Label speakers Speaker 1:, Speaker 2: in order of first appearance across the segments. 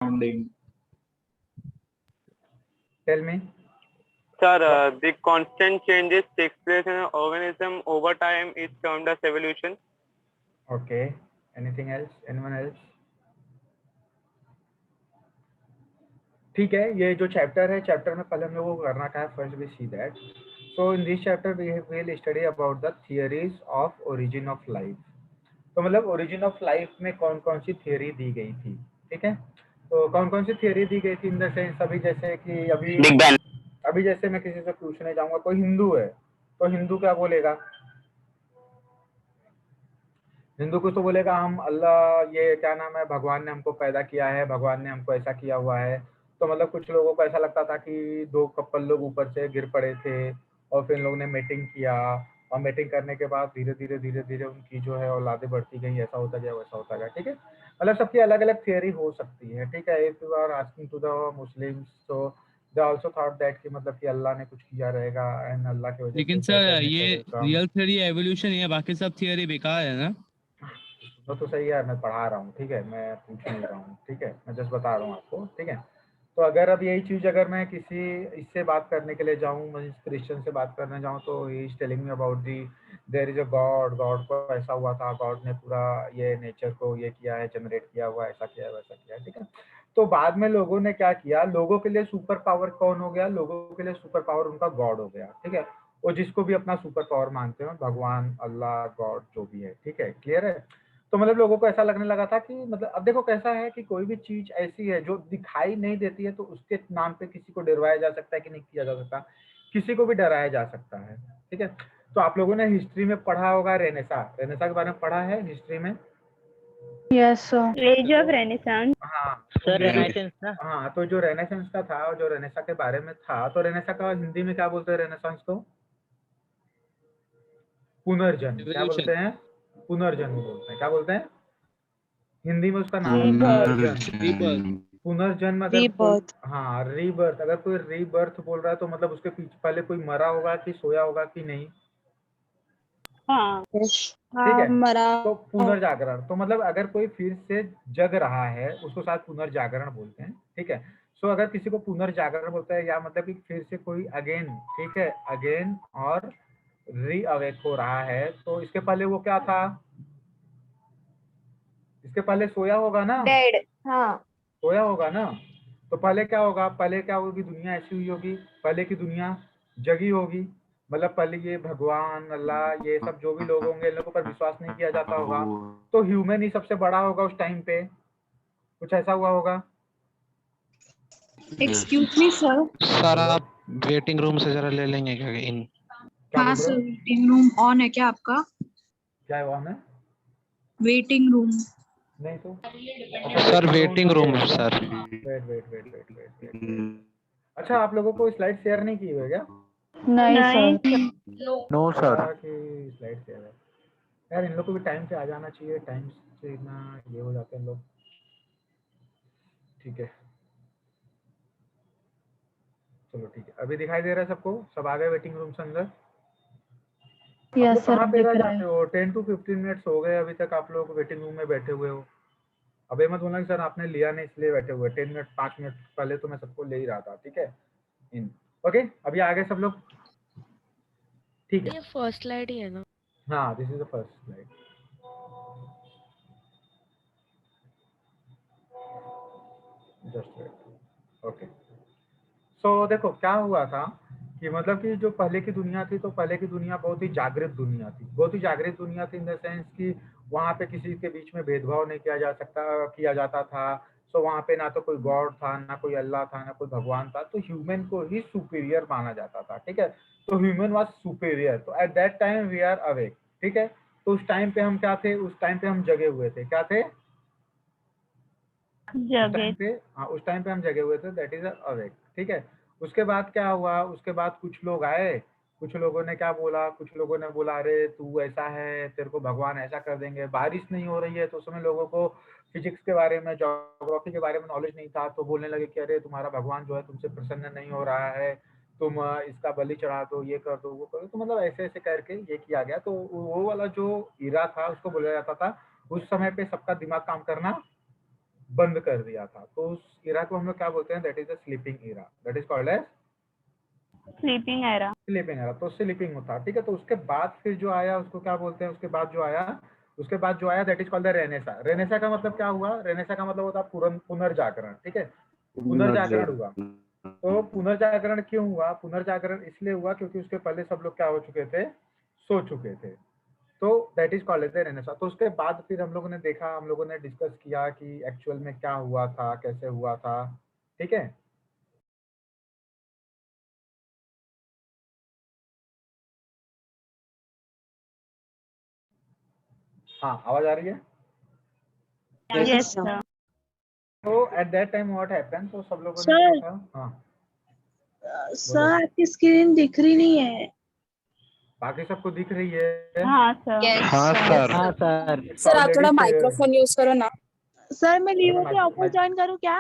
Speaker 1: surrounding. Tell me.
Speaker 2: Sir, the constant changes takes place in an organism over time is termed as evolution.
Speaker 1: Okay. Anything else? Anyone else? ठीक है, ये जो chapter है, chapter में पहले हम लोगों को करना क्या है, first we see that. So in this chapter we will study about the theories of origin of life. तो मतलब ओरिजिन ऑफ लाइफ में कौन कौन सी थियरी दी गई थी, ठीक है. तो कौन कौन सी थियरी दी गई थी इन द सेंस, अभी जैसे कि अभी जैसे मैं किसी से पूछने जाऊंगा, कोई हिंदू है तो हिंदू क्या बोलेगा, हिंदू कुछ तो बोलेगा हम अल्लाह, ये क्या नाम है, भगवान ने हमको पैदा किया है, भगवान ने हमको ऐसा किया हुआ है. तो मतलब कुछ लोगों को ऐसा लगता था कि 2 कपल लोग ऊपर से गिर पड़े थे और फिर इन लोगों ने मेटिंग किया और मेटिंग करने के बाद धीरे धीरे उनकी जो है औलादें बढ़ती गई, ऐसा होता गया वैसा होता गया, ठीक है. मतलब सबकी अलग अलग थियरी हो सकती है, ठीक है. If you are asking to the Muslims, तो दे आल्सो थॉट दैट कि मतलब कि अल्लाह ने कुछ किया रहेगा एंड अल्लाह की वजह
Speaker 3: लेकिन
Speaker 1: से
Speaker 3: सर ये रियल थियरी एवोल्यूशन है, बाकी सब थियरी बेकार है ना.
Speaker 1: तो सही है, मैं पढ़ा रहा हूँ, ठीक है, मैं पूछ नहीं रहा हूँ, ठीक है, मैं जस्ट बता रहा हूँ आपको, ठीक है. तो अगर अब यही चीज़ अगर मैं किसी इससे बात करने के लिए जाऊँ, मैं क्रिश्चियन से बात करने जाऊँ, तो he is telling me about the there is a God, God को ऐसा हुआ था, गॉड ने पूरा ये नेचर को ये किया है, जनरेट किया हुआ, ऐसा किया है वैसा किया है, ठीक है. तो बाद में लोगों ने क्या किया, लोगों के लिए सुपर पावर कौन हो गया, लोगों के लिए सुपर पावर उनका गॉड हो गया, ठीक है. और जिसको भी अपना सुपर पावर मानते हो, भगवान, अल्लाह, गॉड जो भी है, ठीक है, क्लियर है. तो मतलब लोगों को ऐसा लगने लगा था कि मतलब अब देखो कैसा है कि कोई भी चीज ऐसी है जो दिखाई नहीं देती है, तो उसके नाम पे किसी को डरवाया जा सकता है कि नहीं किया जा सकता, किसी को भी डराया जा सकता है, ठीक है. तो आप लोगों ने हिस्ट्री में पढ़ा होगा रेनेसा के बारे में पढ़ा है हिस्ट्री में.
Speaker 4: Yes sir.
Speaker 5: Age of renaissance.
Speaker 1: हाँ
Speaker 2: सर रेनेसेंस ना.
Speaker 1: हाँ, तो जो रेनेसांस का था और जो रेनेसा के बारे में था, तो रेनेसा का हिंदी में क्या बोलते हैं, रेनेसांस को पुनर्जन्म. क्या बोलते हैं, पुनर्जन्म बोलते हैं. क्या बोलते हैं हिंदी में, उसका नाम है पुनर्जन्म. पुनर्जन्म अगर
Speaker 4: रीबर्थ.
Speaker 1: हाँ, रीबर्थ. अगर कोई रीबर्थ बोल रहा है तो मतलब उसके पीछे पहले कोई मरा होगा कि सोया होगा कि नहीं,
Speaker 5: हाँ.
Speaker 1: ठीक है.
Speaker 4: मरा.
Speaker 1: तो पुनर्जागरण, तो मतलब अगर कोई फिर से जग रहा है उसको शायद पुनर्जागरण बोलते हैं, ठीक है. सो अगर किसी को पुनर्जागरण बोलते हैं या मतलब कि फिर से कोई अगेन, ठीक है, अगेन और री अवेक हो रहा है, तो इसके पहले वो क्या था, इसके पहले सोया होगा ना,
Speaker 4: डेड. हाँ.
Speaker 1: सोया होगा ना. तो पहले क्या होगा, पहले क्या होगी, दुनिया ऐसी हुई होगी, पहले की दुनिया जगी होगी. मतलब पहले ये भगवान, अल्लाह, ये सब जो भी लोग होंगे, इन लोगों पर विश्वास नहीं किया जाता होगा, तो ह्यूमन ही सबसे बड़ा होगा उस टाइम पे, कुछ ऐसा हुआ होगा.
Speaker 4: Excuse me sir.
Speaker 6: सर आप वेटिंग रूम से जरा ले लेंगे क्या इन.
Speaker 1: क्या
Speaker 4: हाँ
Speaker 1: बोल रहे
Speaker 4: सर,
Speaker 1: हो?
Speaker 4: वेटिंग रूम ऑन है क्या आपका?
Speaker 1: क्या है वहाँ में?
Speaker 4: Waiting room.
Speaker 1: नहीं तो
Speaker 6: sir waiting room sir.
Speaker 1: Wait. अच्छा, आप लोगों को स्लाइड शेयर नहीं की हुई है क्या?
Speaker 4: नहीं सर.
Speaker 6: No sir.
Speaker 1: कि स्लाइड शेयर है यार, इन लोग को भी टाइम से आ जाना चाहिए, टाइम से इतना ये हो जाते हैं लोग, ठीक है. चलो ठीक है, अभी दिखाई दे रहा है सबको, सब आ गए वेटिंग रूम से अंदर.
Speaker 4: यस
Speaker 1: कहाँ
Speaker 4: सर,
Speaker 1: पे
Speaker 4: दिख
Speaker 1: रह
Speaker 4: रहा
Speaker 1: जाते
Speaker 4: है.
Speaker 1: हो, 10 to 15 मिनट्स हो गए अभी तक आप लोग वेटिंग रूम में बैठे हुए हो. अब ये मत बोलना कि सर आपने लिया नहीं इसलिए बैठे हुए. 10 मिनट 5 मिनट पहले तो मैं सबको ले ही रहा था, ठीक है. ओके, अभी आ गए सब लोग, ठीक है.
Speaker 7: ये फर्स्ट स्लाइड ही है ना?
Speaker 1: हाँ, this is the first slide. Just wait. Okay. So देखो क्या हुआ था कि मतलब कि जो पहले की दुनिया थी, तो पहले की दुनिया बहुत ही जागृत दुनिया थी, बहुत ही जागृत दुनिया थी इन द सेंस कि वहाँ पे किसी के बीच में भेदभाव नहीं किया जाता था. सो वहाँ पे ना तो कोई गॉड था, ना कोई अल्लाह था, ना कोई भगवान था, तो ह्यूमन को ही सुपीरियर माना जाता था, ठीक है. तो ह्यूमन वाज सुपीरियर. तो at that time we are awake, ठीक है. तो उस टाइम पे हम क्या थे, उस टाइम पे हम जगे हुए थे. क्या थे
Speaker 5: जगे.
Speaker 1: उस टाइम पे हम जगे हुए थे, दैट इज अवेक, ठीक है. उसके बाद क्या हुआ, उसके बाद कुछ लोग आए, कुछ लोगों ने क्या बोला, कुछ लोगों ने बोला अरे तू ऐसा है, तेरे को भगवान ऐसा कर देंगे. बारिश नहीं हो रही है, तो उसमें लोगों को फिजिक्स के बारे में, ज्योग्राफी के बारे में नॉलेज नहीं था, तो बोलने लगे कि अरे तुम्हारा भगवान जो है तुमसे प्रसन्न नहीं हो रहा है, तुम इसका बलि चढ़ा दो, ये कर दो, वो कर दो. तो मतलब ऐसे ऐसे करके ये किया गया. तो वो वाला जो इरा था उसको बोला जाता था, उस समय पे सबका दिमाग काम करना बंद कर दिया था, तो उस इरा को हम लोग क्या बोलते हैं, that is a sleeping era, that is called as
Speaker 5: sleeping era.
Speaker 1: Sleeping era. तो स्लीपिंग होता, ठीक है। तो उसके बाद फिर जो आया उसको क्या बोलते हैं, उसके बाद जो आया that is called the Renaissance. Renaissance का मतलब क्या हुआ, रेनेसा का मतलब होता है पुनर्जागरण, ठीक है, पुनर्जागरण हुआ। तो पुनर्जागरण क्यों हुआ, पुनर्जागरण इसलिए हुआ क्योंकि उसके पहले सब लोग क्या हो चुके थे, सो चुके थे। तो that is called as renaissance. तो उसके बाद फिर हम लोगों ने देखा, हम लोगों ने डिस्कस किया कि एक्चुअल में क्या हुआ था, कैसे हुआ था, ठीक है। हाँ, आवाज आ रही है।
Speaker 5: Yes sir.
Speaker 1: तो at that time what happened, तो सब लोगों ने
Speaker 4: सर
Speaker 1: देखा। हाँ बोलो,
Speaker 4: सर आपकी स्क्रीन दिख रही नहीं है।
Speaker 1: बाकी सबको दिख रही है।
Speaker 5: हाँ सर।
Speaker 6: हाँ सर।
Speaker 7: हाँ सर।
Speaker 1: It's
Speaker 8: सर आप थोड़ा
Speaker 1: already
Speaker 8: माइक्रोफोन यूज करो ना।
Speaker 4: सर मैं
Speaker 1: अरे
Speaker 4: लीवो के ऑफर ज्वाइन करूँ क्या?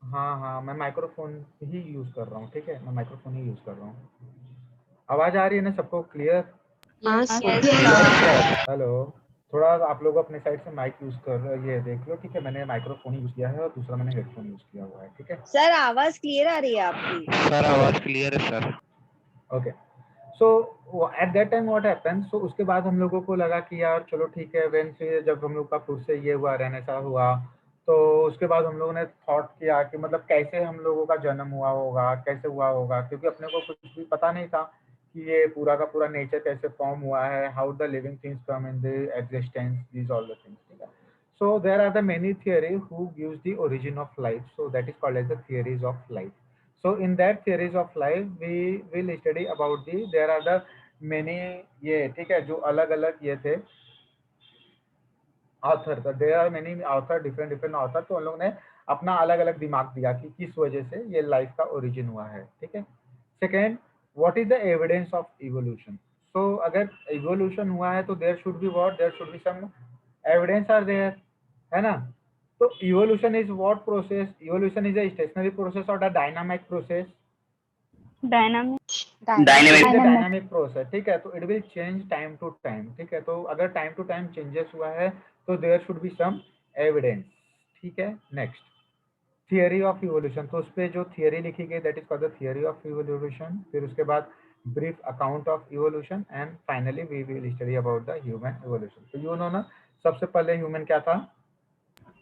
Speaker 1: हाँ हाँ, मैं माइक्रोफोन ही यूज कर रहा हूँ, ठीक है, मैं माइक्रोफोन ही यूज कर रहा हूँ। आवाज आ रही है ना सबको क्लियर। हेलो, थोड़ा आप लोग अपने साइड से माइक यूज कर ये देख लो, ठीक है। मैंने माइक्रोफोन यूज किया है और दूसरा मैंने हेडफोन यूज किया हुआ है, ठीक है।
Speaker 7: सर आवाज क्लियर आ रही है आपकी।
Speaker 6: सर आवाज क्लियर है sir.
Speaker 1: Okay, so at that time what happened, so उसके बाद हम लोगों को लगा कि यार चलो ठीक है, व्हेन फिर जब हम लोग का फिर से ये हुआ, रेनेसा हुआ, तो उसके बाद हम लोगों ने थॉट किया कि मतलब कैसे हम लोगों का जन्म हुआ होगा, कैसे हुआ होगा, क्योंकि अपने को कुछ भी पता नहीं था कि ये पूरा का पूरा नेचर कैसे फॉर्म हुआ है, how the living things come in the existence, these all the things, ठीक है। So there are the many theory who gives the origin of life. So that is called as the theories of life. So in that theories of life, we will study about the there are the many ये ठीक है, जो अलग अलग ये थे author, तो there are many author, different different author. तो उन लोगों ने अपना अलग अलग दिमाग दिया कि किस वजह से ये लाइफ का ओरिजिन हुआ है, ठीक है। Second, what is the evidence of evolution. So अगर इवोल्यूशन हुआ है तो there should be what, there should be some evidence are there, है ना। तो evolution is what process, evolution is a stationary process और a dynamic process, dynamic process, ठीक है। तो it will change time to time, ठीक है। तो अगर टाइम टू टाइम चेंजेस हुआ है तो there should be some evidence, ठीक है। नेक्स्ट, थियरी ऑफ इवोल्यूशन, तो उस पर जो थियरी लिखी गई that is called the theory of evolution. फिर उसके बाद brief account of evolution and finally we will study about the human evolution. तो यू नो ना, सबसे पहले ह्यूमन क्या था,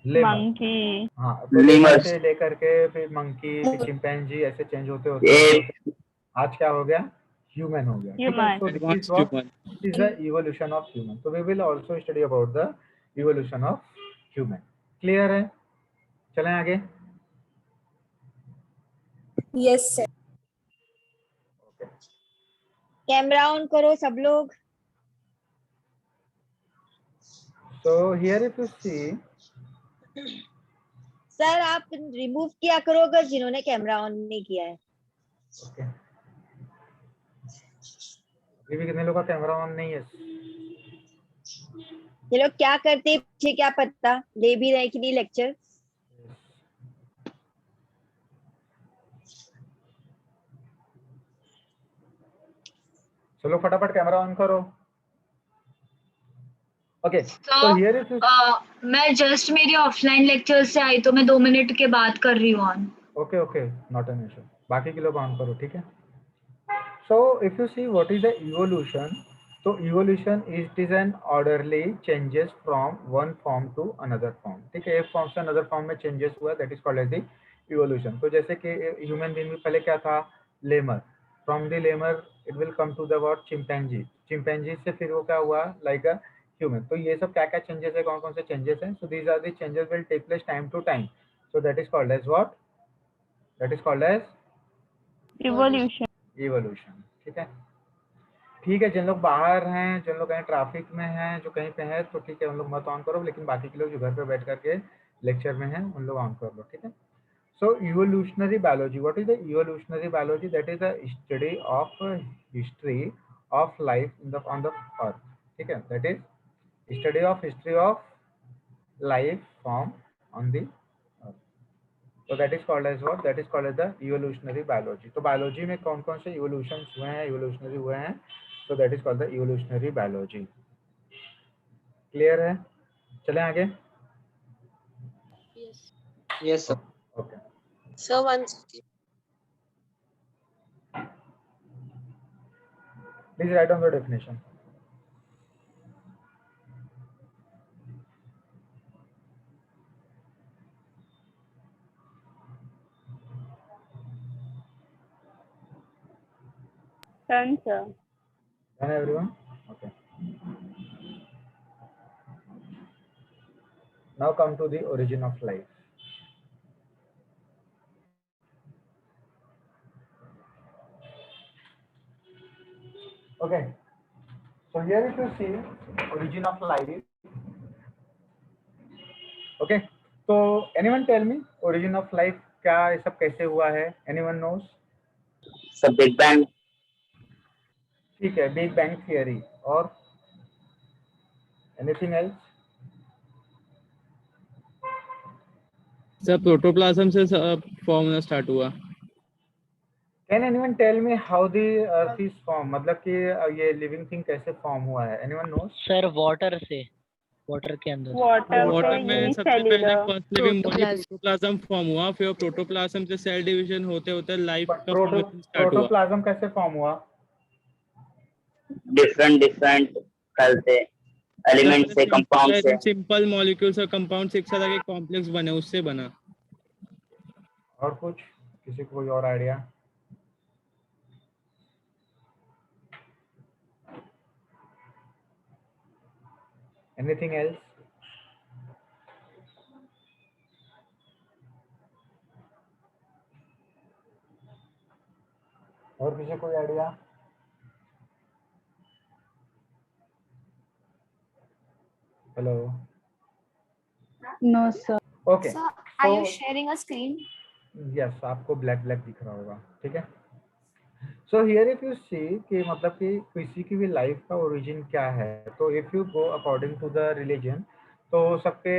Speaker 1: लेमर।
Speaker 5: मंकी।
Speaker 1: हाँ, तो लेमर से लेकर के फिर मंकी, फिर चिंपैंजी, ऐसे चेंज होते होते आज क्या हो गया, ह्यूमन हो गया, ठीक है।
Speaker 5: Human.
Speaker 1: So this is
Speaker 3: Advanced
Speaker 1: what
Speaker 3: human.
Speaker 1: Is the evolution of human. तो we will also study about the evolution of human. Clear है, चलें आगे।
Speaker 8: Yes sir.
Speaker 7: कैमरा ऑन करो सब लोग।
Speaker 1: So here if you see,
Speaker 7: sir आप remove किया करो अगर जिन्होंने कैमरा ऑन नहीं किया है।
Speaker 1: ओके, अभी भी कितने लोगों का कैमरा ऑन नहीं है।
Speaker 7: ये लोग क्या करते हैं पीछे क्या पता, ले भी रहे कि नहीं लेक्चर।
Speaker 1: चलो फटाफट कैमरा ऑन करो। ओके,
Speaker 4: तो
Speaker 1: सो हियर इफ यू,
Speaker 4: मैं जस्ट मेरी ऑफलाइन लेक्चर से आई तो मैं 2 मिनट के बाद कर रही हूँ on.
Speaker 1: Okay okay, not an issue, बाकी के लोग ऑन करो, ठीक है। So if you see what is the evolution, so evolution is an orderly changes from one form to another form, ठीक है। एक फॉर्म से अनदर फॉर्म में चेंजेस हुआ, that is called as the evolution. तो जैसे कि ह्यूमन बीइंग में पहले क्या था, lemur, from the lemur it will come to the word chimpanzee, chimpanzee से फिर वो क्या हुआ, लाइक अ ह्यूमन। तो ये सब क्या क्या चेंजेस है, कौन कौन से चेंजेस हैं, so these are the changes will take place time to time, so that is called as what, that is called as
Speaker 5: evolution.
Speaker 1: Evolution, ठीक है। ठीक है, जिन लोग बाहर हैं, जिन लोग कहीं ट्रैफिक में हैं, जो कहीं पे हैं, तो ठीक है उन लोग मत ऑन करो, लेकिन बाकी के लोग जो घर पे बैठ करके लेक्चर में हैं उन लोग ऑन कर लो, ठीक है। So evolutionary biology, what is the evolutionary biology, that is the study of history of life in the on the earth, ठीक है। That is study of history of life form on the earth. तो that is called as what, that is called as the evolutionary biology. तो biology में कौन कौन से evolution हुए हैं, इवोल्यूशनरी हुए हैं, so that is called the evolutionary biology। Clear है, चलें आगे।
Speaker 9: Yes, sir.
Speaker 1: Okay.
Speaker 8: Sir, one second.
Speaker 1: Please write down the definition.
Speaker 5: Done, sir.
Speaker 1: Done, everyone? Okay. Now come to the origin of life. Okay. So here if you see origin of life. Okay. So anyone tell me origin of life क्या ये सब कैसे हुआ है? Anyone knows?
Speaker 9: So Big Bang.
Speaker 1: ठीक है, big bang theory. और anything else?
Speaker 3: सब प्रोटोप्लाज्म से फॉर्म होना स्टार्ट हुआ.
Speaker 1: Can anyone tell me how the earth is form? मतलब कि ये लिविंग थिंग कैसे फॉर्म हुआ है? Anyone knows?
Speaker 9: सर वाटर से, वाटर के अंदर.
Speaker 3: वाटर में सबसे पहले
Speaker 5: unicellular
Speaker 3: first living body protoplasm form हुआ, फिर प्रोटोप्लाज्म से सेल डिवीजन होते होते लाइफ का फॉर्मेशन स्टार्ट हुआ.
Speaker 1: प्रोटोप्लाज्म कैसे फॉर्म हुआ?
Speaker 9: डिफरेंट कल से एलिमेंट से, कंपाउंड से.
Speaker 3: सिंपल मॉलिक्यूल्स और कंपाउंड्स एक साथ आके कॉम्प्लेक्स बने, उससे बना.
Speaker 1: और कुछ किसी को कोई और आइडिया? Anything else? और किसी कोई idea? Hello.
Speaker 5: No sir.
Speaker 1: Okay.
Speaker 8: Sir, are you sharing a screen?
Speaker 1: Yes, आपको ब्लैक दिख रहा होगा. ठीक है. So here if you see कि मतलब कि किसी की भी लाइफ का ओरिजिन क्या है, तो if you go according to the religion, तो सबके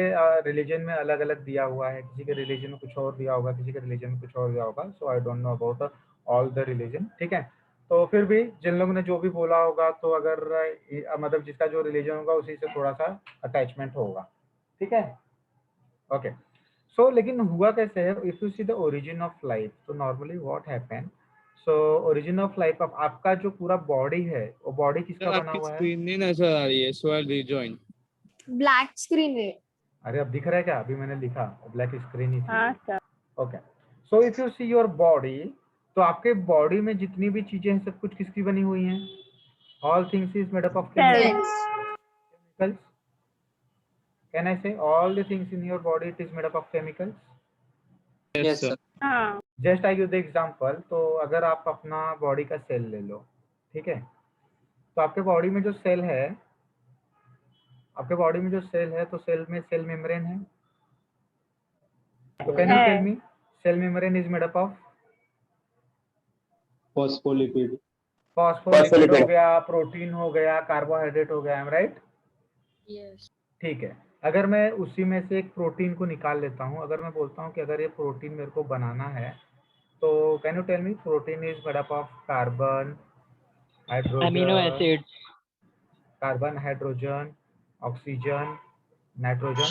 Speaker 1: रिलीजन में अलग अलग दिया हुआ है. किसी के रिलीजन में कुछ और दिया होगा, किसी के रिलीजन में कुछ और दिया होगा. So I don't know about all the religion. ठीक है. तो फिर भी जिन लोगों ने जो भी बोला होगा, तो अगर मतलब जिसका जो रिलीजन होगा उसी से थोड़ा सा अटैचमेंट होगा. ठीक है. ओके. सो लेकिन हुआ कैसे है? If you see the origin of life, तो normally what happen, so origin of life of आपका जो पूरा बॉडी है, वो बॉडी किसका बना
Speaker 3: आपकी
Speaker 1: हुआ है?
Speaker 3: स्क्रीन नहीं नजर आ रही है, सो आई रिजॉइन.
Speaker 8: Black screen है.
Speaker 1: अरे अब दिख रहा है क्या? अभी मैंने लिखा ब्लैक स्क्रीन ही थी.
Speaker 5: हाँ sir.
Speaker 1: Okay. So if you see your body, तो आपके बॉडी में जितनी भी चीजें हैं सब कुछ किसकी बनी हुई हैं? All things is made up of chemicals. Can I say all the things in your body it is made up of chemicals?
Speaker 9: Yes, sir.
Speaker 5: हाँ.
Speaker 1: Just I give the example. तो अगर आप अपना बॉडी का सेल ले लो, ठीक है, तो आपके बॉडी में जो सेल है, तो सेल में सेल मेम्ब्रेन है. तो can you tell me cell membrane is made up of
Speaker 10: phospholipid
Speaker 1: हो गया, प्रोटीन हो गया, कार्बोहाइड्रेट हो गया. I am right?
Speaker 8: Yes.
Speaker 1: ठीक है. अगर मैं उसी में से एक प्रोटीन को निकाल लेता हूँ, अगर मैं बोलता हूँ कि अगर ये प्रोटीन मेरे को बनाना है, तो can you tell me protein is made up of carbon, hydrogen,
Speaker 9: amino acids,
Speaker 1: carbon, hydrogen, oxygen, nitrogen.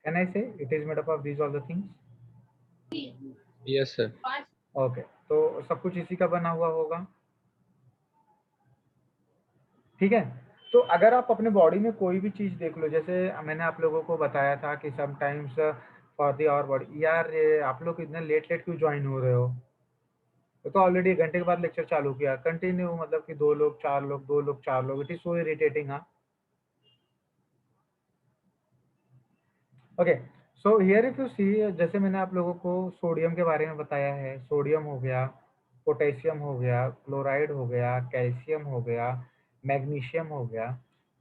Speaker 1: Can I say it is made up of these all the things?
Speaker 3: Yes sir.
Speaker 1: Okay. तो सब कुछ इसी का बना हुआ होगा. ठीक है. तो अगर आप अपने बॉडी में कोई भी चीज देख लो, जैसे मैंने आप लोगों को बताया था कि sometimes for the our body. यार आप लोग इतने लेट क्यों ज्वाइन हो रहे हो? तो ऑलरेडी 1 घंटे के बाद लेक्चर चालू किया कंटिन्यू, मतलब कि 2 लोग 4 लोग, 2 लोग 4 लोग. It is so irritating. हाँ. Okay. So here if you see, जैसे मैंने आप लोगों को सोडियम के बारे में बताया है. सोडियम हो गया, पोटेशियम हो गया, क्लोराइड हो गया, कैल्शियम हो गया, मैग्नीशियम हो गया.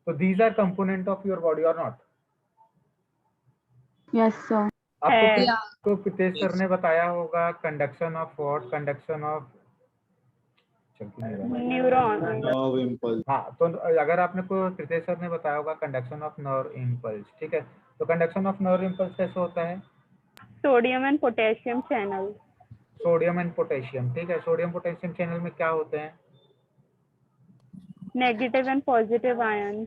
Speaker 1: तो these R component of your body और नॉट?
Speaker 5: Yes sir.
Speaker 1: आपको प्रीतेश सर ने बताया होगा conduction of what? Conduction of
Speaker 5: neuron.
Speaker 10: Nerve impulse.
Speaker 1: हाँ. तो अगर आपने को प्रीतेश सर ने बताया होगा कंडक्शन ऑफ नर्व इम्पल्स. ठीक है. तो कंडक्शन ऑफ नर्व इम्पल्स कैसे होता है?
Speaker 5: Sodium and potassium channel.
Speaker 1: Sodium and potassium. ठीक है. सोडियम पोटेशियम चैनल में क्या होते हैं?
Speaker 5: Negative and positive ion.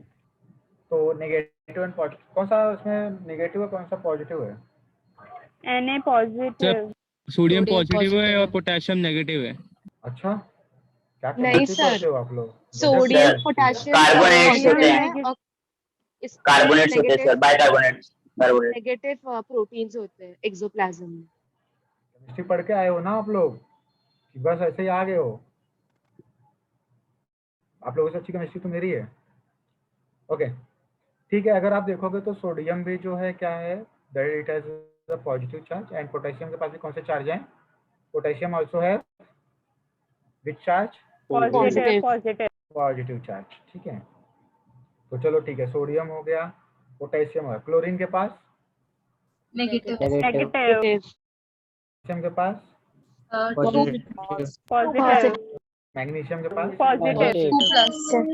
Speaker 1: तो नेगेटिव एंड पॉजिटिव, कौन सा उसमें नेगेटिव है, कौन सा पॉजिटिव है?
Speaker 5: Na positive.
Speaker 3: सोडियम पॉजिटिव है और पोटेशियम नेगेटिव है।
Speaker 1: अच्छा, क्या
Speaker 8: नहीं
Speaker 1: केमिस्ट्री
Speaker 8: सर,
Speaker 1: पढ़ते हो आप लोग?
Speaker 8: सोडियम
Speaker 9: सर,
Speaker 8: पोटेशियम
Speaker 9: कार्बोनेट्स होते हैं, कार्बोनेट्स होते हैं sir, bicarbonates, carbonate.
Speaker 8: Negative proteins होते हैं एक्सोप्लाज्म में।
Speaker 1: केमिस्ट्री पढ़ के आए हो ना आप लोग, कि बस ऐसे ही आ गए हो? आप लोगों से अच्छी केमिस्ट्री तो मेरी है। ओके, ठीक है। अगर आप देखोगे तो सोडियम भी जो है क्या है, that it has a positive charge, and potassium के पास भी कौन से चार्ज हैं? पोटेशियम आल्सो है विच charge?
Speaker 5: Positive positive.
Speaker 1: Positive charge, ठीक है। तो चलो ठीक है, सोडियम हो गया, पोटेशियम हो गया। क्लोरीन के पास?
Speaker 4: नेगेटिव।
Speaker 5: नेगेटिव
Speaker 1: कैल्शियम के पास?
Speaker 5: पॉजिटिव
Speaker 1: मैग्नीशियम के पास?
Speaker 5: पॉजिटिव।
Speaker 4: 2+.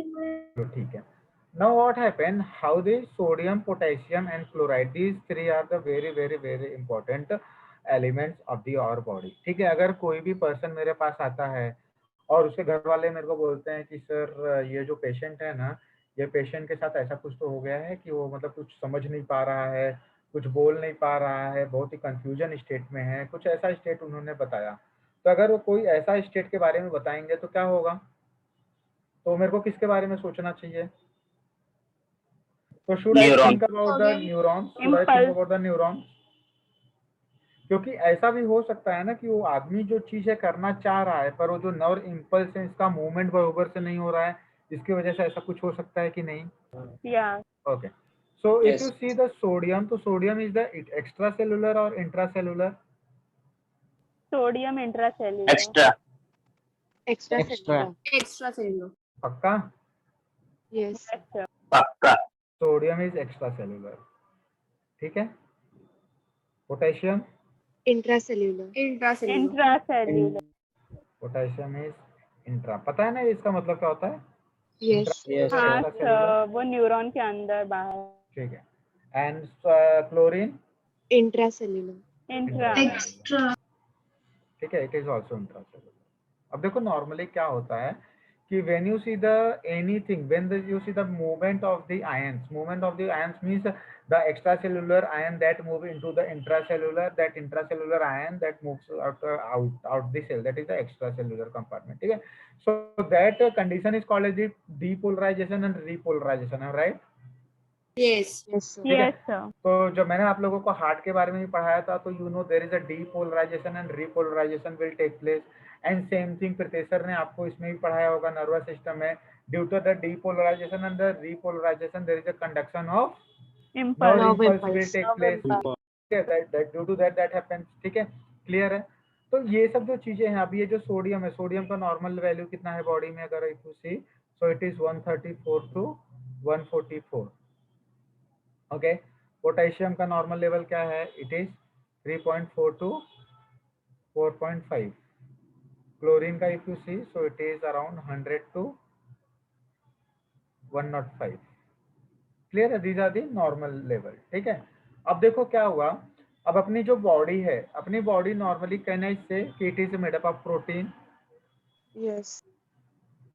Speaker 1: तो ठीक है। Now what happened? How the sodium, potassium and chloride, these three are the very important elements of the our body. ठीक है, अगर कोई भी पर्सन मेरे पास आता है और उसके घर वाले मेरे को बोलते हैं कि सर ये जो पेशेंट है ना, ये पेशेंट के साथ ऐसा कुछ तो हो गया है कि वो मतलब कुछ समझ नहीं पा रहा है, कुछ बोल नहीं पा रहा है, बहुत ही कंफ्यूजन स्टेट में है, कुछ ऐसा स्टेट उन्होंने बताया। तो अगर वो कोई ऐसा स्टेट के बारे में बताएंगे तो क्या होगा? तो मेरे को किसके बारे में सोचना चाहिए? तो should I think about the neurons? Should I think about the neurons? क्योंकि ऐसा भी हो सकता है ना कि वो आदमी जो चीजें करना चाह रहा है पर वो जो नर्व इम्पल्स है इसका मूवमेंट बराबर से नहीं हो रहा है, इसकी वजह से ऐसा कुछ हो सकता है कि नहीं?
Speaker 5: या
Speaker 1: okay, so if you see the sodium, तो sodium is the extracellular और intracellular?
Speaker 5: Sodium intracellular.
Speaker 8: Extracellular.
Speaker 1: पक्का?
Speaker 8: यस
Speaker 9: पक्का।
Speaker 1: सोडियम इज एक्स्ट्रा सेलुलर, ठीक है। Potassium?
Speaker 8: Intracellular.
Speaker 1: Potassium is intra. पता है ना इसका मतलब क्या होता है?
Speaker 8: यस
Speaker 5: हाँ सर, वो न्यूरॉन के अंदर बाहर।
Speaker 1: ठीक है। And chlorine?
Speaker 8: इंट्रासेल्युलर।
Speaker 4: Extra.
Speaker 1: ठीक है, इट इज आल्सो इंट्रासेलुलर। अब देखो नॉर्मली क्या होता है कि when you see the anything, when you see the movement of the ions, movement of the ions means the extracellular ion that move into the intracellular, that intracellular ion that moves out the cell, that is the extracellular compartment, ठीक है। So that condition is called as the depolarization and repolarization, right?
Speaker 8: Yes
Speaker 5: yes sir.
Speaker 1: तो जब मैंने आप लोगों को heart के बारे में भी पढ़ाया था तो you know there is a depolarization and repolarization will take place, and same thing प्रत्येक सर ने आपको इसमें भी पढ़ाया होगा नर्वस सिस्टम में। Due to the depolarization and the repolarization there is a conduction of nerve impulse will take place, that due to that happens, ठीक है। क्लियर है? तो ये सब जो चीजें हैं, अब ये जो सोडियम है, सोडियम का नॉर्मल वैल्यू कितना है बॉडी में? अगर if you see, so it is 134 to 144। Okay, potassium का नॉर्मल लेवल क्या है? It is 3.4 to 4.5। क्लोरीन का if you see, so it is around 100 to 105। Clear है? These are the normal level, ठीक है। अब देखो क्या हुआ, अब अपनी जो बॉडी है, अपनी बॉडी नॉर्मली कहना इससे कि it is made up of protein.
Speaker 8: Yes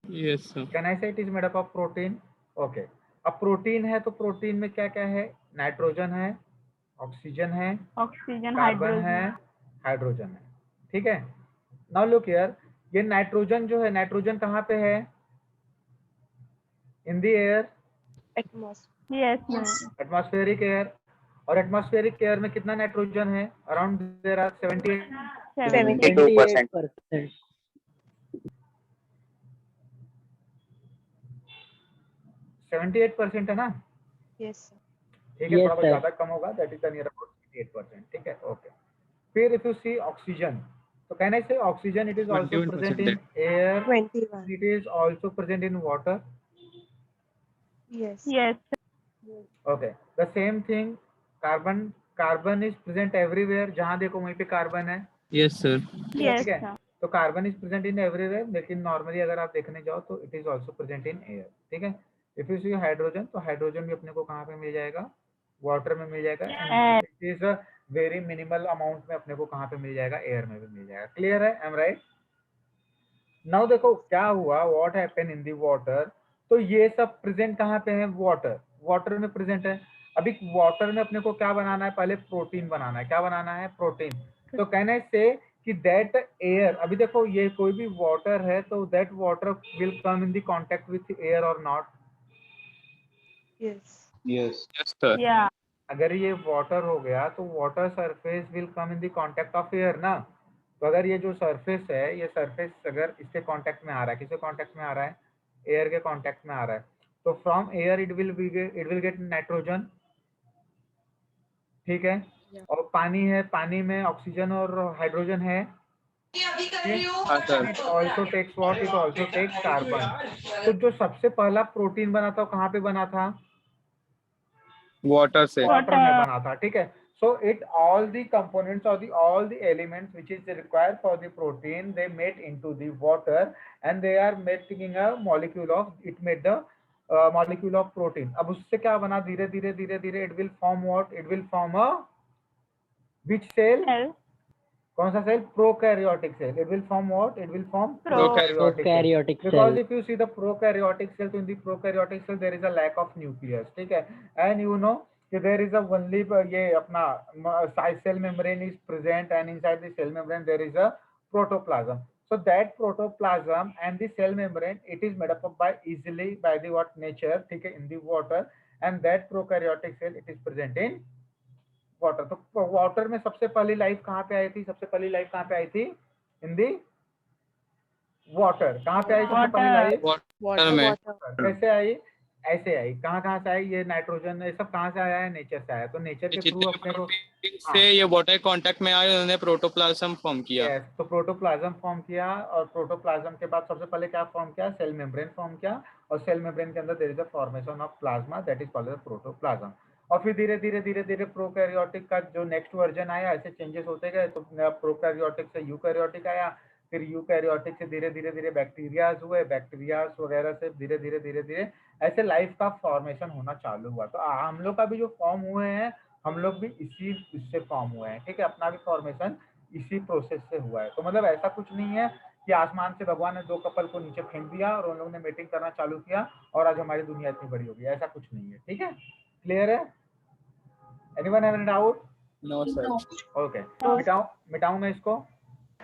Speaker 3: yes sir.
Speaker 1: Can I say it is made up of protein? Okay, अब प्रोटीन है तो प्रोटीन में क्या क्या है? नाइट्रोजन है, ऑक्सीजन है,
Speaker 5: ऑक्सीजन,
Speaker 1: कार्बन है, हाइड्रोजन है, ठीक है। नाउ लुक हियर, ये नाइट्रोजन जो है, नाइट्रोजन कहाँ पे है? In the air,
Speaker 5: yes sir.
Speaker 1: Atmospheric air. और एटमॉस्फेरिक एयर में कितना नाइट्रोजन है? Around there are
Speaker 9: 72%।
Speaker 1: 78% है ना?
Speaker 8: यस
Speaker 1: ठीक है, थोड़ा बहुत ज्यादा कम होगा, that is the near about 78%, ठीक है। ओके, फिर इफ यू सी ऑक्सीजन, तो कैन आई से oxygen it is also present in air,
Speaker 8: 21
Speaker 1: it is also present in water.
Speaker 8: Yes
Speaker 5: yes
Speaker 1: okay, the same thing carbon, carbon is present everywhere, जहां देखो वहीं पे carbon है।
Speaker 3: Yes sir.
Speaker 5: Yes
Speaker 1: ठीक है,
Speaker 5: sir.
Speaker 1: तो carbon is present in everywhere, लेकिन normally अगर आप देखने जाओ तो it is also present in air, ठीक है। इफ यू सी हाइड्रोजन, तो हाइड्रोजन भी अपने को कहाँ पे मिल जाएगा? वाटर में मिल जाएगा, and it is a very minimal amount में अपने को कहाँ पे मिल जाएगा? एयर में भी मिल जाएगा। क्लियर है? आई एम राइट? नाउ देखो क्या हुआ, what happen in the water, तो ये सब प्रेजेंट कहाँ पे है? वाटर। वाटर में प्रेजेंट है। अभी वाटर में अपने को क्या बनाना है, पहले प्रोटीन बनाना है। क्या बनाना है, प्रोटीन। तो कहने से कि दैट एयर, अभी देखो ये कोई भी वाटर है तो that water will come in the contact with air और not.
Speaker 8: Yes.
Speaker 10: Yes.
Speaker 3: Yes, sir.
Speaker 5: Yeah.
Speaker 1: अगर ये वाटर हो गया तो water surface will come in the contact of air ना। तो अगर ये जो सरफेस है, ये सरफेस अगर इसके कांटेक्ट में आ रहा है, किसके कांटेक्ट में आ रहा है, एयर के कांटेक्ट में आ रहा है, तो from air it will get nitrogen, ठीक है। और पानी है, पानी में ऑक्सीजन और हाइड्रोजन है।
Speaker 3: हाँ sir.
Speaker 1: It also takes what, it also takes carbon. तो जो सबसे पहला प्रोटीन बना था कहाँ पे बना था,
Speaker 3: वाटर से।
Speaker 1: वाटर में बना था, ठीक है। So it all the components or all the elements which is required for the protein, they made into the water and they are making a molecule of, it made the molecule of protein. अब उससे क्या बना, धीरे धीरे धीरे धीरे it will form what, it will form a which cell?
Speaker 5: Cell.
Speaker 1: कौन सा cell, prokaryotic cell. It will form what, it will form
Speaker 3: Prokaryotic
Speaker 1: prokaryotic cell. Because if you see the prokaryotic cell, in the prokaryotic cell there is a lack of nucleus, ठीक है। And you know कि there is a only ये अपना cell membrane is present and inside the cell membrane there is a protoplasm. So that protoplasm and the cell membrane, it is made up of by easily by the what nature, ठीक है, in the water, and that prokaryotic cell it is present in water. तो water में सबसे पहली life कहाँ पे आई थी, सबसे पहली लाइफ कहाँ पे आई थी, इन दी वाटर। कहाँ पे आई सबसे पहली लाइफ,
Speaker 3: वाटर में।
Speaker 1: कैसे आई, ऐसे आई। कहाँ से आई, ये नाइट्रोजन ये सब कहाँ से आया है, नेचर से आया। तो नेचर के थ्रू अपने को
Speaker 3: से ये वाटर कांटेक्ट में आए, उन्होंने प्रोटोप्लाज्म फॉर्म किया।
Speaker 1: yes, तो प्रोटोप्लाज्म फॉर्म किया, और प्रोटोप्लाज्म के बाद सबसे पहले क्या फॉर्म किया, सेल मेम्ब्रेन फॉर्म किया, और सेल मेम्ब्रेन के अंदर there is a formation of plasma, that is called protoplasm. और फिर धीरे धीरे धीरे धीरे प्रोकैरियोटिक का जो नेक्स्ट वर्जन आया, ऐसे चेंजेस होते गए। तो प्रोकैरियोटिक से यूकैरियोटिक आया, फिर यूकैरियोटिक से धीरे धीरे धीरे बैक्टीरियाज हुए, बैक्टीरियाज वगैरह से धीरे धीरे धीरे धीरे ऐसे लाइफ का फॉर्मेशन होना चालू हुआ। तो हम लोग का भी जो फॉर्म हुए हैं, हम लोग भी इसी इससे फॉर्म हुए हैं, ठीक है। अपना भी फॉर्मेशन इसी प्रोसेस से हुआ है। तो मतलब ऐसा कुछ नहीं है कि आसमान से भगवान ने दो कपल को नीचे फेंक दिया और उन लोगों ने मीटिंग करना चालू किया और आज हमारी दुनिया इतनी बड़ी हो गई, ऐसा कुछ नहीं है, ठीक है। क्लियर है, anyone have any doubt?
Speaker 3: No sir.
Speaker 1: Okay, मिटाऊं मैं इसको।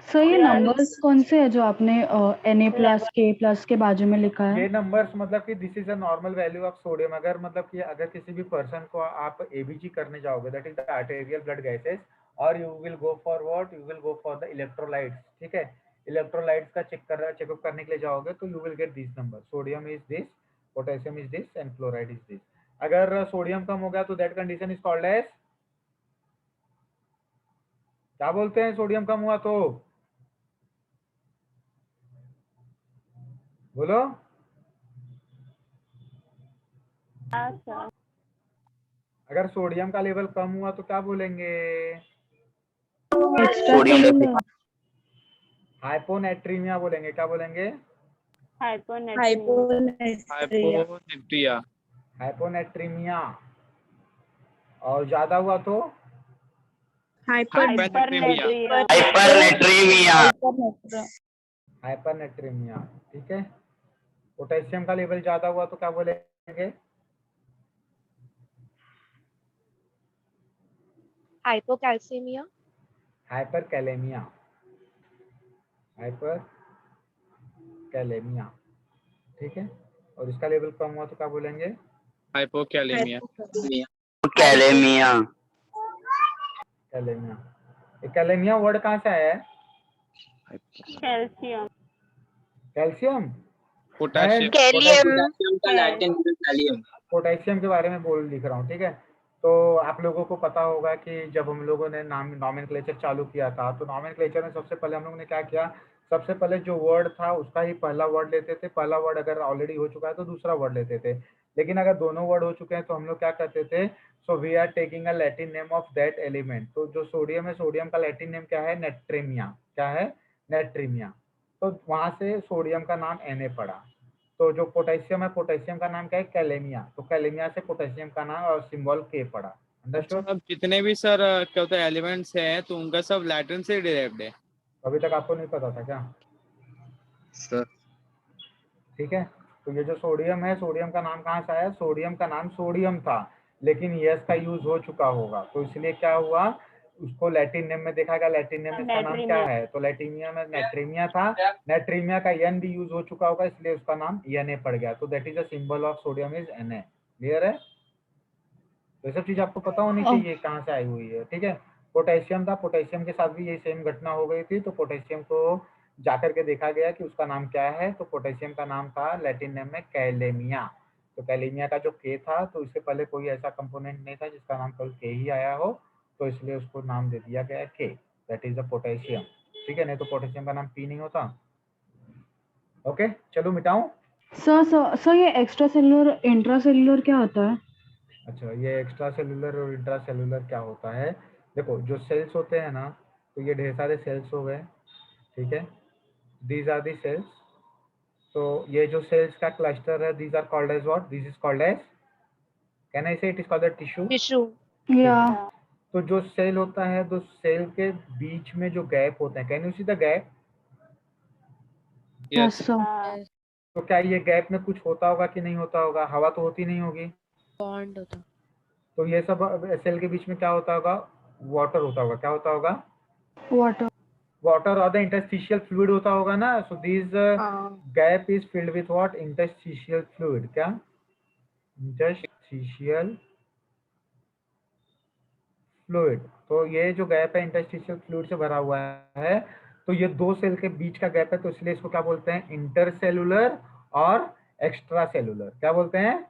Speaker 11: सर ये नंबर्स कौन से है जो आपने Na+ K+ के बाजू में लिखा है?
Speaker 1: ये नंबर्स मतलब कि this is a normal value of sodium. अगर मतलब कि अगर किसी भी पर्सन को आप एबीजी करने जाओगे, that is the arterial blood gases, और you will go for what, you will go for the electrolytes, ठीक है। इलेक्ट्रोलाइट्स का चेकअप करने के लिए जाओगे तो you will get this number, sodium is this, potassium is this and chloride is this. अगर सोडियम कम हो गया तो that condition is called as, क्या बोलते हैं, सोडियम कम हुआ तो बोलो। अगर सोडियम का लेवल कम हुआ तो क्या बोलेंगे, हाइपोनेट्रीमिया बोलेंगे। क्या बोलेंगे,
Speaker 5: हाइपोनेट्रिया।
Speaker 1: हाइपोनेट्रीमिया। और ज्यादा हुआ तो हाइपरनेट्रीमिया, ठीक है। पोटेशियम का लेवल ज्यादा हुआ तो क्या बोलेंगे,
Speaker 8: हाइपोकैल्सीमिया।
Speaker 1: हाइपरकैलेमिया, हाइपरकैलेमिया, ठीक है। और इसका लेवल कम हुआ तो क्या बोलेंगे,
Speaker 3: hypokalemia.
Speaker 9: Kalaemia.
Speaker 1: Kalaemia. Kalaemia word कहाँ से आया है,
Speaker 5: कैल्शियम।
Speaker 1: Calcium,
Speaker 3: potassium.
Speaker 1: पोटेशियम के बारे में लिख रहा हूँ, ठीक है। तो आप लोगों को पता होगा कि जब हम लोगों ने नॉमेनक्लेचर चालू किया था, तो नॉमेनक्लेचर में सबसे पहले हम लोगों ने क्या किया, सबसे पहले जो वर्ड था उसका ही पहला वर्ड लेते थे। पहला वर्ड अगर ऑलरेडी हो चुका है तो दूसरा वर्ड लेते थे, लेकिन अगर दोनों वर्ड हो चुके हैं तो हम लोग क्या करते थे, so we are taking a Latin name of that element. तो जो सोडियम है, सोडियम का लैटिन नेम क्या है, नेट्रीमिया। क्या है, नेट्रीमिया। तो वहां से सोडियम का नाम Na पड़ा। तो जो पोटेशियम है, पोटेशियम का नाम क्या है, कैलेमिया। तो कैलेमिया से पोटेशियम का नाम और सिंबल K पड़ा। अंडरस्टूड।
Speaker 3: अब जितने भी सर क्या होता है एलिमेंट्स हैं, तो उनका सब लैटिन से डिराइव्ड है।
Speaker 1: अभी तक आपको नहीं पता था क्या,
Speaker 3: सर?
Speaker 1: ठीक है। तो ये जो सोडियम है, सोडियम का नाम कहाँ से आया? सोडियम का नाम सोडियम था, लेकिन यस का यूज हो चुका होगा, तो इसलिए क्या हुआ, उसको लैटिन नेम में देखा गया। लैटिन नेम में इसका नाम क्या है? तो लैटिनिया में नेट्रीमिया था, नेट्रीमिया का एन भी यूज हो चुका होगा, इसलिए उसका नाम Na पड़ गया। तो that is the symbol of sodium is Na। Clear है? तो ये सब चीज आपको पता होनी चाहिए कहाँ से आई हुई है, ठीक है। पोटेशियम था, पोटेशियम के साथ भी यही सेम घटना हो गई थी, तो पोटेशियम को जाकर के देखा गया कि उसका नाम क्या है, तो पोटेशियम का नाम था लैटिन नेम में कैलेमिया। तो कैलेमिया का जो के था, तो इससे पहले कोई ऐसा कंपोनेंट नहीं था जिसका नाम कल के ही आया हो, तो इसलिए उसको नाम दे दिया गया के, दैट इज द पोटेशियम, ठीक है। नहीं तो पोटेशियम का नाम पी नहीं होता। ओके, चलो मिटाऊं।
Speaker 11: सर ये एक्स्ट्रा सेलुलर इंट्रा सेलुलर क्या होता है?
Speaker 1: अच्छा, ये एक्स्ट्रा सेलुलर और इंट्रा सेलुलर क्या होता है? देखो, जो सेल्स होते हैं ना, तो ये ढेर सारे सेल्स हो गए, ठीक है, दीज आर दी सेल्स। तो ये जो सेल्स का क्लस्टर है, these are called as what? This is called as, can I say it is called the tissue?
Speaker 8: Tissue.
Speaker 11: या
Speaker 1: तो जो सेल होता है, तो सेल के बीच में जो गैप होते हैं, can you see the gap?
Speaker 11: Yes sir.
Speaker 1: तो क्या ये गैप में कुछ होता होगा कि नहीं होता होगा? हवा तो होती नहीं होगी,
Speaker 8: बॉन्ड होता।
Speaker 1: तो ये सब सेल के बीच में क्या होता होगा? वाटर होता होगा। क्या होता होगा?
Speaker 11: वाटर।
Speaker 1: वाटर और द इंटरस्टिशियल फ्लूइड होता होगा ना। So this gap is filled with what? Interstitial fluid. क्या? Interstitial fluid. तो ये जो गैप है इंटरस्टिशियल फ्लूइड से भरा हुआ है, तो ये दो सेल के बीच का गैप है, तो इसलिए इसको क्या बोलते हैं? इंटरसेलुलर और एक्स्ट्रा सेलुलर। क्या बोलते हैं?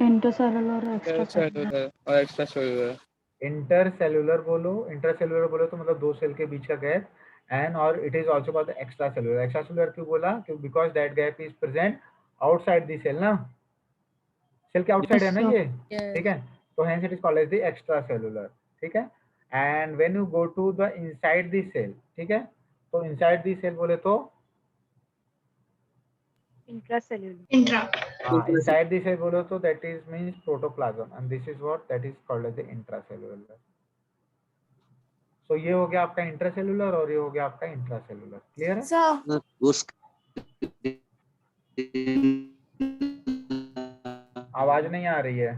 Speaker 11: इंटरसेलुलर और एक्स्ट्रा
Speaker 5: सेलुलर और एक्स्ट्रा सेलुलर।
Speaker 1: इंटरसेलुलर बोलो, इंटरसेलुलर बोलो तो मतलब दो सेल के बीच का गैप, एंड और it is also called extracellular. Extracellular क्यों बोला? क्योंकि because that gap is present outside the cell ना, सेल के आउटसाइड है ना ये, ठीक है, तो hence it is called as the extracellular, ठीक है। And when you go to the inside the cell, ठीक है, तो इनसाइड द सेल बोले तो
Speaker 8: इंट्रासेल्युलर।
Speaker 1: inside the cell बोलो तो that is means protoplasm, and this is what that is called as the intracellular. So ये हो गया आपका इंट्रासेलुलर और ये हो गया आपका इंट्रासेलुलर। क्लियर है? आवाज नहीं आ रही है।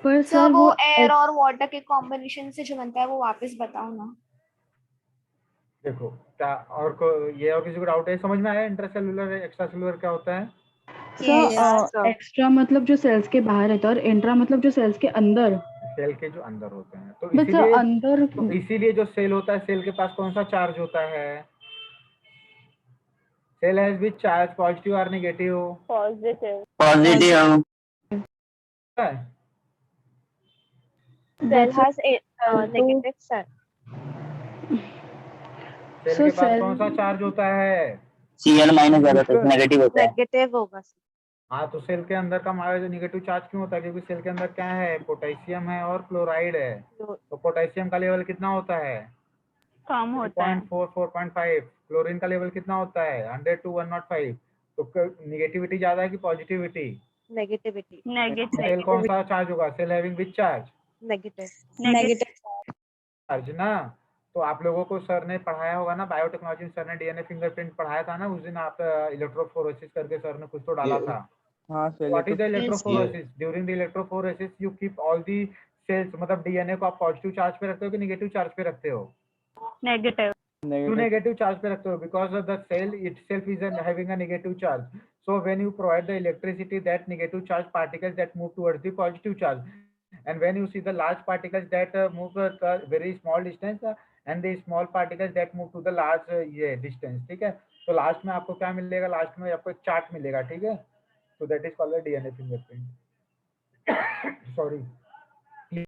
Speaker 11: पर
Speaker 8: सर
Speaker 11: सर
Speaker 8: वो एयर और वाटर के कॉम्बिनेशन से जो बनता है वो वापस बताओ ना।
Speaker 1: देखो क्या और को ये और किसी को डाउट है? समझ में आया इंट्रासेलुलर एक्स्ट्रासेलुलर क्या होता है?
Speaker 11: सर एक्स्ट्रा मतलब जो सेल्स के बाहर रहता है और इंट्रा मतलब जो सेल्स के अंदर,
Speaker 1: सेल के जो अंदर होते हैं। तो
Speaker 11: बट सर अंदर
Speaker 1: तो इसीलिए जो सेल होता है, सेल के पास कौन सा चार्ज होता है? Cell has which charge, positive और negative?
Speaker 2: Positive.
Speaker 9: Positive.
Speaker 8: Cell has negative sir.
Speaker 1: Cell के पास कौन सा चार्ज होता है?
Speaker 9: Cl माइनस ज्यादा नेगेटिव होता है।
Speaker 8: नेगेटिव होगा सर।
Speaker 1: हाँ, तो सेल के अंदर का हमारा जो निगेटिव चार्ज क्यों होता है? क्योंकि सेल के अंदर क्या है? पोटेशियम है और क्लोराइड है। तो पोटेशियम का लेवल कितना होता है?
Speaker 2: कम होता है।
Speaker 1: 4.5। क्लोरीन का लेवल कितना होता है? 100 to 105। तो निगेटिविटी ज्यादा है कि पॉजिटिविटी?
Speaker 8: नेगेटिविटी।
Speaker 1: सेल कौन सा चार्ज होगा? Cell having which charge?
Speaker 8: Negative
Speaker 1: charge ना। तो आप लोगों को सर ने पढ़ाया होगा ना, बायोटेक्नोलॉजी में सर ने डीएनए फिंगरप्रिंट पढ़ाया था ना उस दिन। आप इलेक्ट्रोफोरेसिस करके सर ने कुछ तो डाला था।
Speaker 5: हाँ सर।
Speaker 1: What is the electrophoresis? During the electrophoresis you keep all the cells, मतलब डीएनए को आप पॉजिटिव चार्ज पे रखते हो कि नेगेटिव चार्ज पे रखते हो?
Speaker 2: नेगेटिव।
Speaker 1: क्यों नेगेटिव चार्ज पे रखते हो? Because the cell itself is having a negative charge. So when you provide the electricity, that negative charge particles that move towards the positive charge, and when you see the large particles that move a very small distance, and the small particles that move to the large distance, ठीक है। तो last में आपको क्या मिलेगा? Last में आपको एक चार्ट मिलेगा, ठीक है। So that is called a DNA fingerprint. Sorry.